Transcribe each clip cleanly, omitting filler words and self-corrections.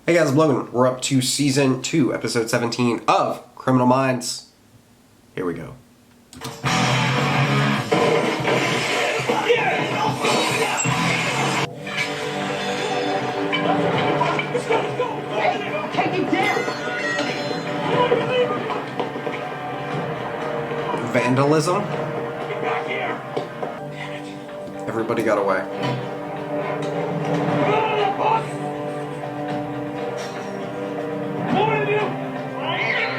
Hey guys, I'm Logan. We're up to Season 2, Episode 17 of Criminal Minds. Here we go. Take him down! Vandalism? Get back here! Everybody got away. More of you!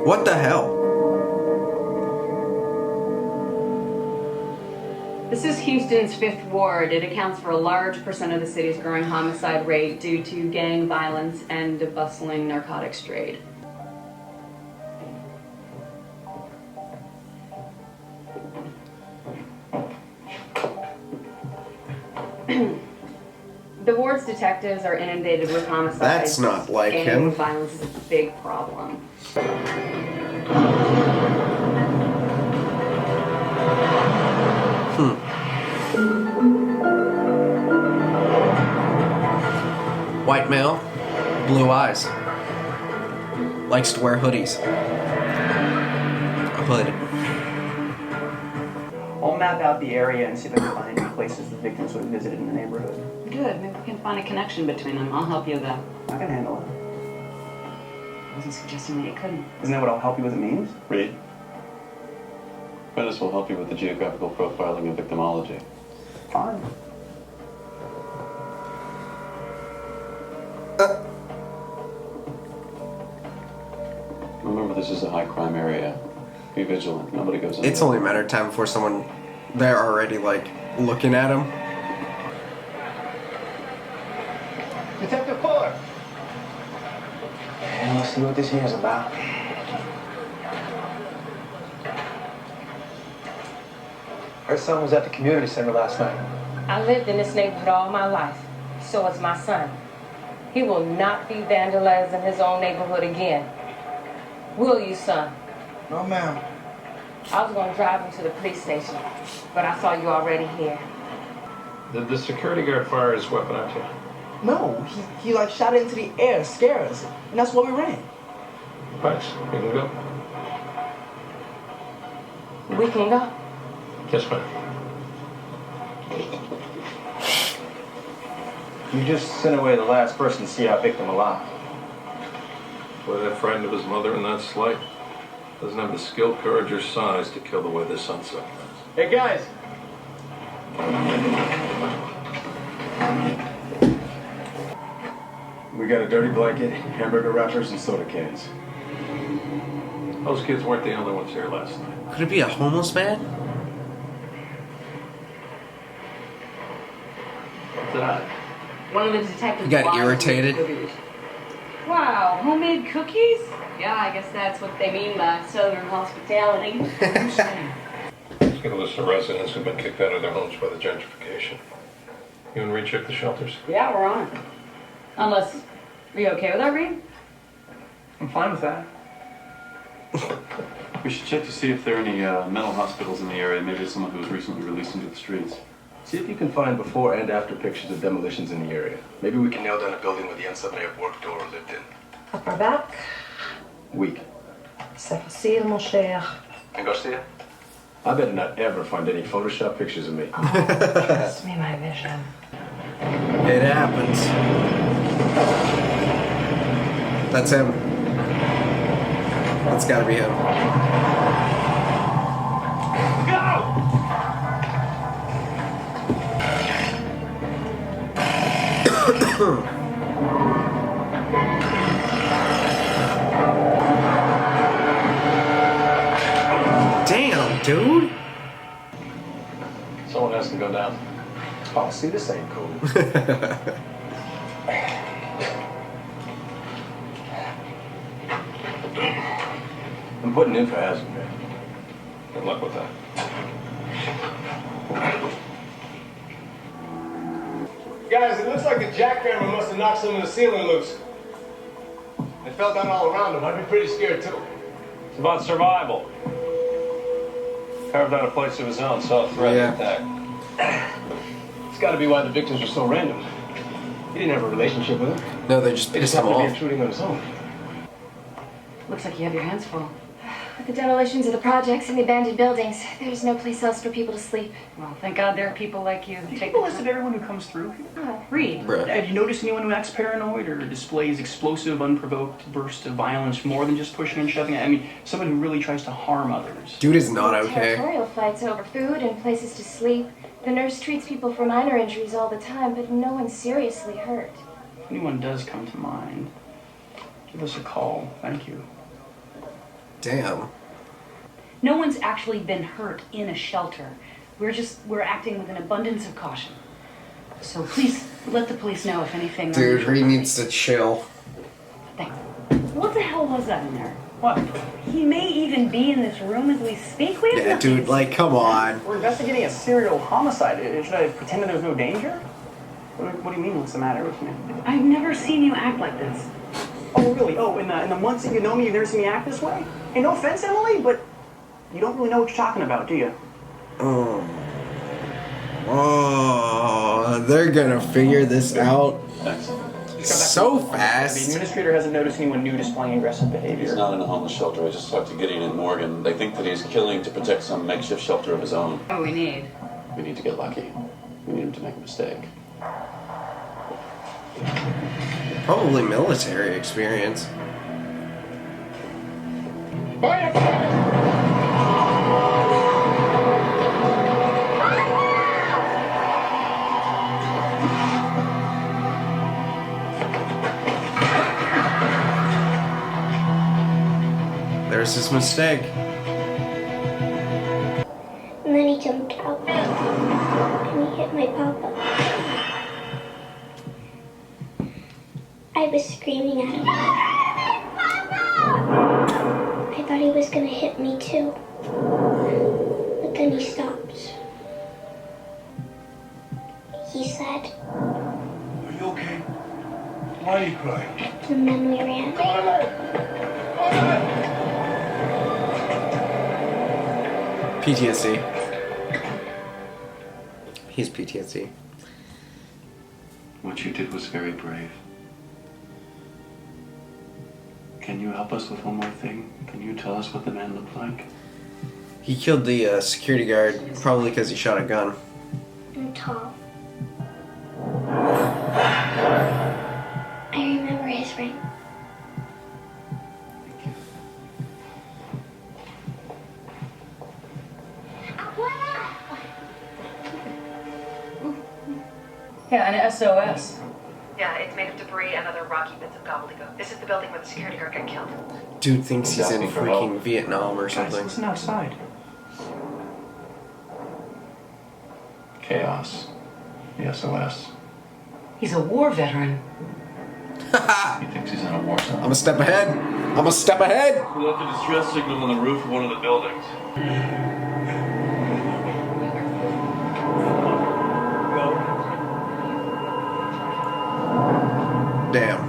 What the hell? This is Houston's 5th Ward. It accounts for a large percent of the city's growing homicide rate due to gang violence and a bustling narcotics trade. The ward's detectives are inundated with homicides. That's not like gang him. Violence is a big problem. White male, blue eyes. Likes to wear hoodies. A hood. I'll map out the area and see if I can find any places the victims would have visited in the neighborhood. Good, maybe we can find a connection between them. I'll help you though. I can handle it. I wasn't suggesting that you couldn't. Isn't that what I'll help you with it means? Reed. Prentice will help you with the geographical profiling and victimology. Fine. Remember, this is a high crime area. Be vigilant. Nobody goes in. It's only a matter of time before someone, they're already like looking at him. Detective Fuller! And let's see what this here is about. Her son was at the community center last night. I lived in this neighborhood all my life. So is my son. He will not be vandalizing his own neighborhood again. Will you, son? No, ma'am. I was going to drive him to the police station, but I saw you already here. Did the security guard fire his weapon at you? No, he like shot it into the air to scare us. And that's why we ran. Thanks. You can go. We can go. Yes, ma'am. You just sent away the last person to see our victim alive. Boy, that frightened of his mother in that slight. Doesn't have the skill, courage, or size to kill the way this unsub does. Hey, guys. We got a dirty blanket, hamburger wrappers, and soda cans. Those kids weren't the only ones here last night. Could it be a homeless man? What's that? One of the detectives You got bought irritated? cookies. Wow, homemade cookies? Yeah, I guess that's what they mean by Southern hospitality. Let's get a list of residents who've been kicked out of their homes by the gentrification. You and Reed check the shelters? Yeah, we're on it. Unless, are you okay with that, Reed? I'm fine with that. We should check to see if there are any mental hospitals in the area. Maybe someone who was recently released into the streets. See if you can find before and after pictures of demolitions in the area. Maybe we can nail down a building where the unsub may have worked or lived in. Upper back, Weak. c'est facile, mon cher. And Garcia? I better not ever find any Photoshop pictures of me. Trust me, my vision. It happens. That's him. That's gotta be him. Damn, dude. Someone has to go down. Oh, see, this ain't cool. I'm putting in for hazard, man. Good luck with that. Guys, it looks like the jackhammer must have knocked some of the ceiling loose. It fell down all around him. I'd be pretty scared too. It's about survival. Carved out a place of his own, saw a threat Yeah. attack. It's got to be why the victims are so random. He didn't have a relationship with her. No, they just They just pissed him happened to be off. intruding on his own. Looks like you have your hands full. With the demolitions of the projects and the abandoned buildings, there's no place else for people to sleep. Well, thank God there are people like you. Do you Take keep a list of everyone who comes through? Read. Bruh. Have you noticed anyone who acts paranoid or displays explosive, unprovoked bursts of violence more than just pushing and shoving? I mean, someone who really tries to harm others. Dude is not okay. Territorial fights over food and places to sleep. The nurse treats people for minor injuries all the time, but no one's seriously hurt. If anyone does come to mind, give us a call. Thank you. Damn. No one's actually been hurt in a shelter. We're acting with an abundance of caution. So please let the police know if anything. Dude, Reed needs to chill. Thanks. What the hell was that in there? What? He may even be in this room as we speak. We have Yeah, nothing dude, to like, come on. We're investigating a serial homicide. Should I pretend that there's no danger? What do you mean? What's the matter with me? I've never seen you act like this. Oh, really? Oh, in the months that you know me, you've never seen me act this way? Hey, no offense, Emily, but you don't really know what you're talking about, do you? Oh, they're gonna figure this out Thanks. so The fast. administrator hasn't noticed anyone new displaying aggressive behavior. He's not in a homeless shelter. I just talked to Gideon and Morgan. They think that he's killing to protect some makeshift shelter of his own. Oh, we need. We need to get lucky. We need him to make a mistake. Probably military experience. There's his mistake. And then he jumped out. And he hit my papa. I was screaming at him. I thought he was gonna hit me too. But then he stopped. He said, Are you okay? Why are you crying? and then we ran. PTSD. He's PTSD. What you did was very brave. Can you help us with one more thing? Can you tell us what the man looked like? He killed the security guard, probably because he shot a gun. And tall. I remember his ring. Yeah, an SOS. Yeah, it's made of debris and other rocky bits of gobbledygook. This is the building where the security guard got killed. Dude thinks he's in Asking for freaking help. Vietnam or Guys, something. listen outside. Chaos. The SOS. He's a war veteran. He thinks he's in a war zone. I'm a step ahead. I'm a step ahead. We left a distress signal on the roof of one of the buildings. Damn.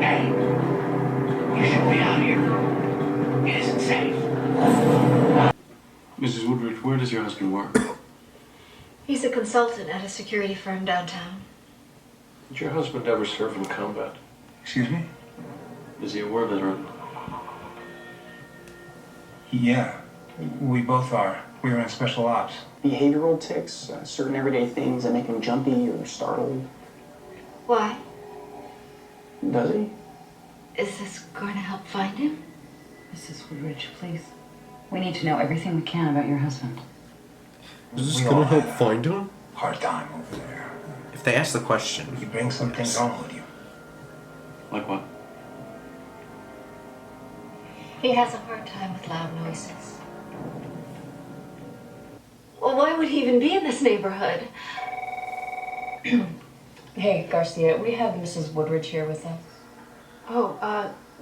Hey, you should be out here. It isn't safe. Mrs. Woodridge, where does your husband work? He's a consultant at a security firm downtown. Did your husband ever serve in combat? Excuse me? Is he a war veteran? Yeah, we both are. We were in special ops. Behavioral tics, certain everyday things that make him jumpy or startled. Why? Does he? Is this going to help find him? Mrs. Woodridge, please. We need to know everything we can about your husband. Is this We gonna all help had a find him? Hard time over there. If they ask the question. You bring some things home with you. Like what? He has a hard time with loud noises. Well, why would he even be in this neighborhood? Hey, Garcia, we have Mrs. Woodridge here with us. Oh,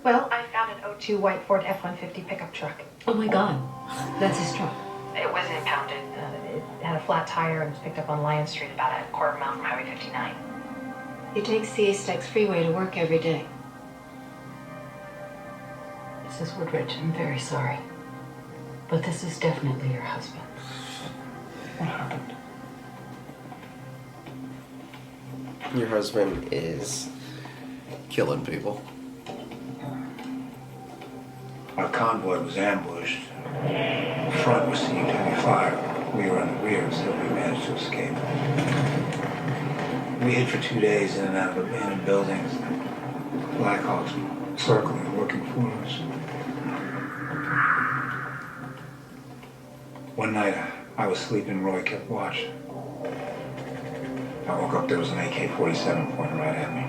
well, I found an 02 white Ford F-150 pickup truck. Oh my God. That's his truck. It was impounded. It had a flat tire and was picked up on Lion Street about a quarter mile from Highway 59. He takes the East X freeway to work every day. Mrs. Woodridge, I'm very sorry. But this is definitely your husband. What happened? Your husband is killing people. Our convoy was ambushed. The front received heavy fire. We were in the rear, so we managed to escape. We hid for 2 days in and out of abandoned buildings. Blackhawks circling, looking for us. One night, I was sleeping, Roy kept watch. I woke up, there was an AK-47 pointing right at me.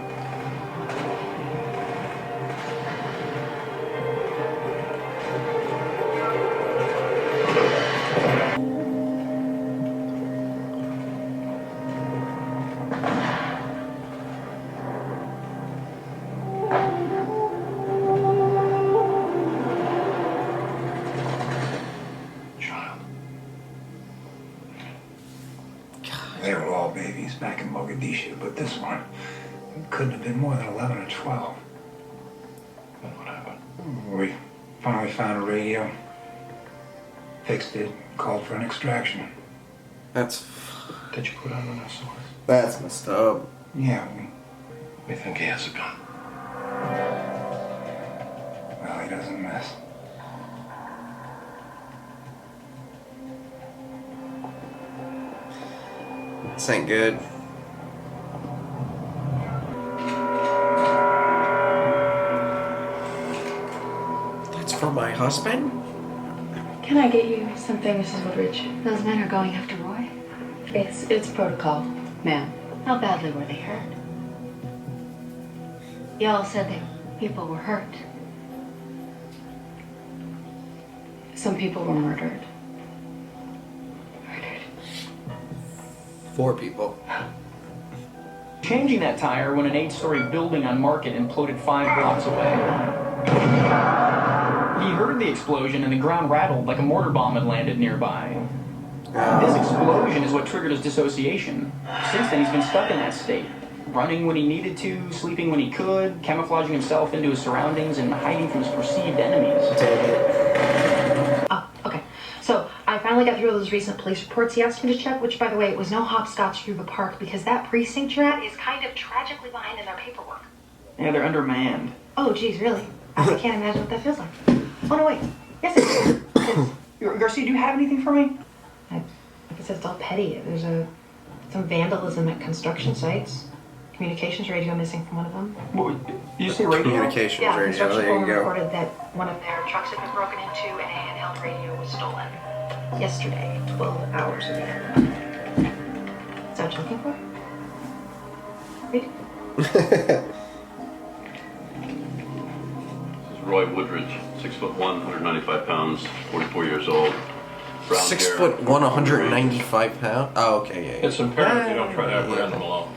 They were all babies back in Mogadishu, but this one couldn't have been more than 11 or 12. Then what happened? We finally found a radio, fixed it, called for an extraction. That's Did you put on an SOS? that's messed up. Yeah, We think he has a gun. well, he doesn't miss. This ain't good. That's for my husband? Can I get you something, Mrs. Woodridge? Those men are going after Roy. It's protocol, ma'am. How badly were they hurt? Y'all said that people were hurt. Some people were murdered. 4 people. Changing that tire when an 8-story building on Market imploded 5 blocks away. He heard the explosion and the ground rattled like a mortar bomb had landed nearby. This explosion is what triggered his dissociation. Since then, he's been stuck in that state. Running when he needed to, sleeping when he could, camouflaging himself into his surroundings, and hiding from his perceived enemies. Oh, okay. So I finally got through those recent police reports he asked me to check, which, by the way, it was no hopscotch through the park because that precinct you're at is kind of tragically behind in their paperwork. Yeah, they're undermanned. Oh, geez, really? I can't imagine what that feels like. Oh, no, wait. Yes, it is. Garcia, do you have anything for me? Like I said, it's all petty. There's some vandalism at construction sites. Communications radio missing from one of them. What, you say radio? Communications Yeah, radio, construction there you foreman go. reported that one of their trucks had been broken into and a handheld radio was stolen. Yesterday, 12 hours ago. Is that what you're looking for? Read. This is Roy Woodridge, 6'1", 195 pounds, 44 years old. Brown 6'1", hair, 195 pounds. Oh, okay, yeah. It's imperative you don't try to apprehend them alone.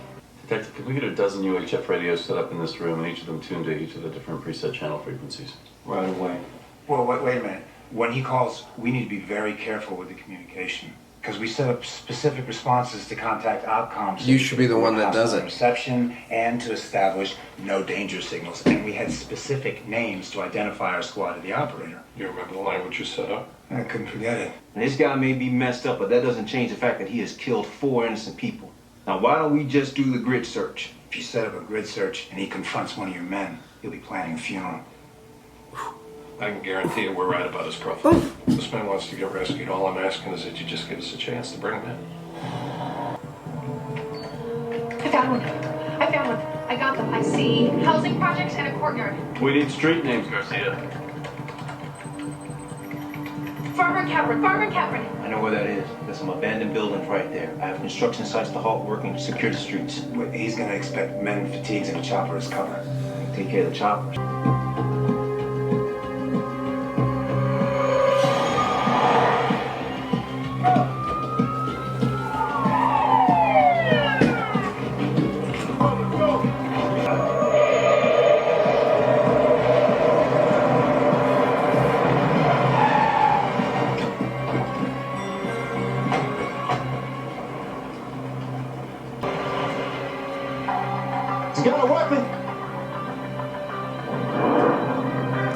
Detective, could we get a dozen UHF radios set up in this room and each of them tuned to each of the different preset channel frequencies? Right away. Well, wait a minute. When he calls, we need to be very careful with the communication. Because we set up specific responses to contact outcomes. You should be the one that does it. Reception and to establish no danger signals. And we had specific names to identify our squad of the operator. You remember the language you set up? I couldn't forget it. This guy may be messed up, but that doesn't change the fact that he has killed 4 innocent people. Now, why don't we just do the grid search? If you set up a grid search and he confronts one of your men, he'll be planning a funeral. I can guarantee you we're right about his profile. This man wants to get rescued. All I'm asking is that you just give us a chance to bring him in. I found one. I got them. I see housing projects and a courtyard. We need street names, Garcia. Farmer and Capron. I know where that is. There's some abandoned buildings right there. I have construction sites to halt work and secure the streets. But he's gonna expect men in fatigues and a chopper as cover. Take care of the choppers.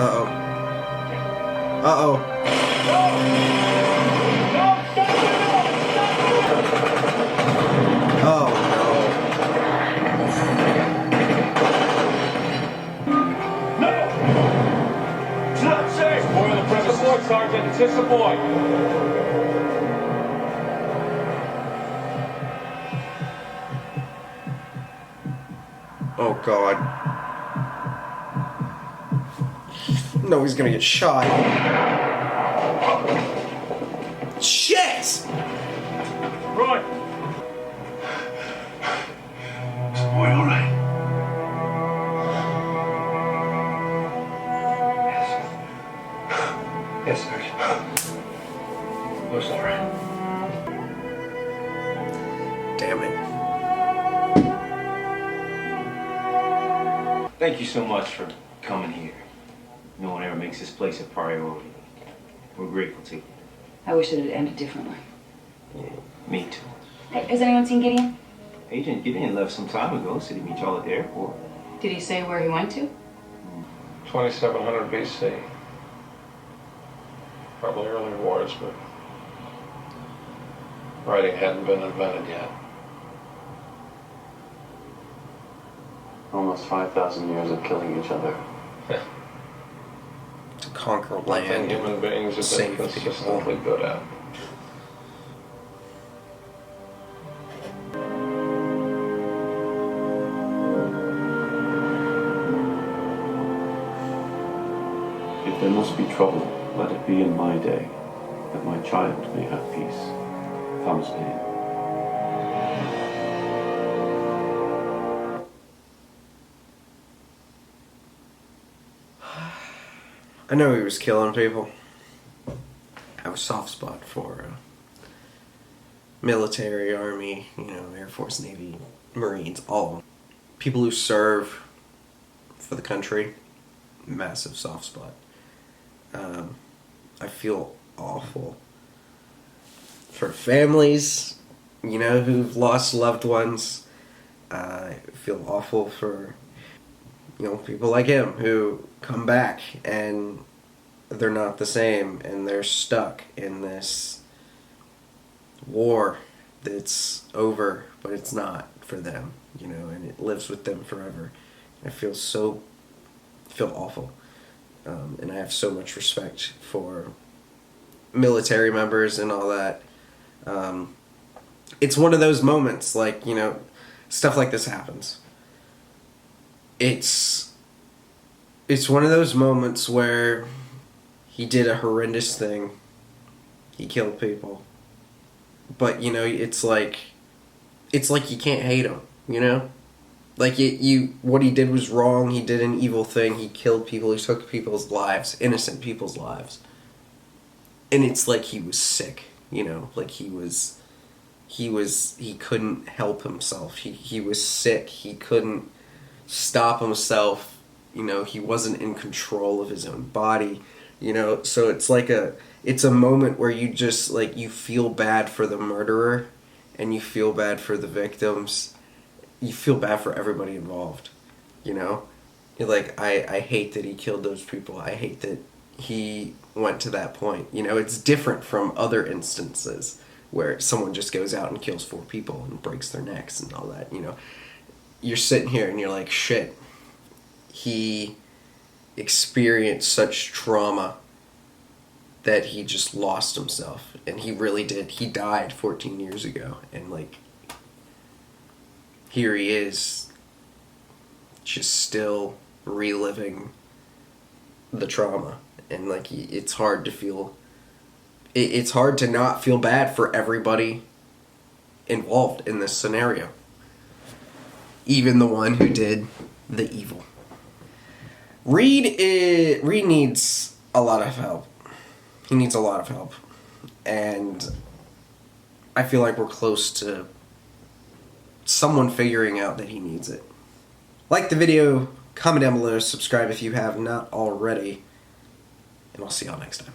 Uh-oh. Uh-oh. Oh, No! It's not safe! Boy on the premise. Boy, Sergeant. It's just a boy. oh God. No, he's gonna get shot. Shit! Roy! Is the boy all right? Yes, Sergeant. Boy's all right. Damn it. Thank you so much for coming here. No one ever makes this place a priority. We're grateful to you. I wish it had ended differently. Yeah, me too. Hey, has anyone seen Gideon? Agent Gideon left some time ago, said he'd meet y'all at the airport. Did he say where he went to? 2700 BC. Probably early wars, but writing hadn't been invented yet. Almost 5,000 years of killing each other. To conquer One thing land. human beings have Save been consistently good at. If there must be trouble, let it be in my day, that my child may have peace. Thomas Paine. I know he was killing people. I have a soft spot for military, army, Air Force, Navy, Marines, all of them. People who serve for the country, massive soft spot. I feel awful for families, who've lost loved ones. I feel awful for, people like him who come back and they're not the same and they're stuck in this war that's over, but it's not for them, and it lives with them forever. I feel awful. And I have so much respect for military members and all that. It's one of those moments, like, stuff like this happens. It's one of those moments where he did a horrendous thing. He killed people. But, it's like you can't hate him, Like, what he did was wrong. He did an evil thing. He killed people. He took people's lives, innocent people's lives. And it's like he was sick, Like he couldn't help himself. He was sick. He couldn't stop himself. He wasn't in control of his own body. So it's like it's a moment where you just, like, you feel bad for the murderer and you feel bad for the victims. You feel bad for everybody involved, You're like, I hate that he killed those people. I hate that he went to that point. It's different from other instances where someone just goes out and kills 4 people and breaks their necks and all that, You're sitting here and you're like, shit, he experienced such trauma that he just lost himself. And he really did. He died 14 years ago. And, like, here he is, just still reliving the trauma. And, like, it's hard to feel... It's hard to not feel bad for everybody involved in this scenario. Even the one who did the evil. Reed needs a lot of help. He needs a lot of help. And I feel like we're close to someone figuring out that he needs it. Like the video, comment down below, subscribe if you have not already, and I'll see y'all next time.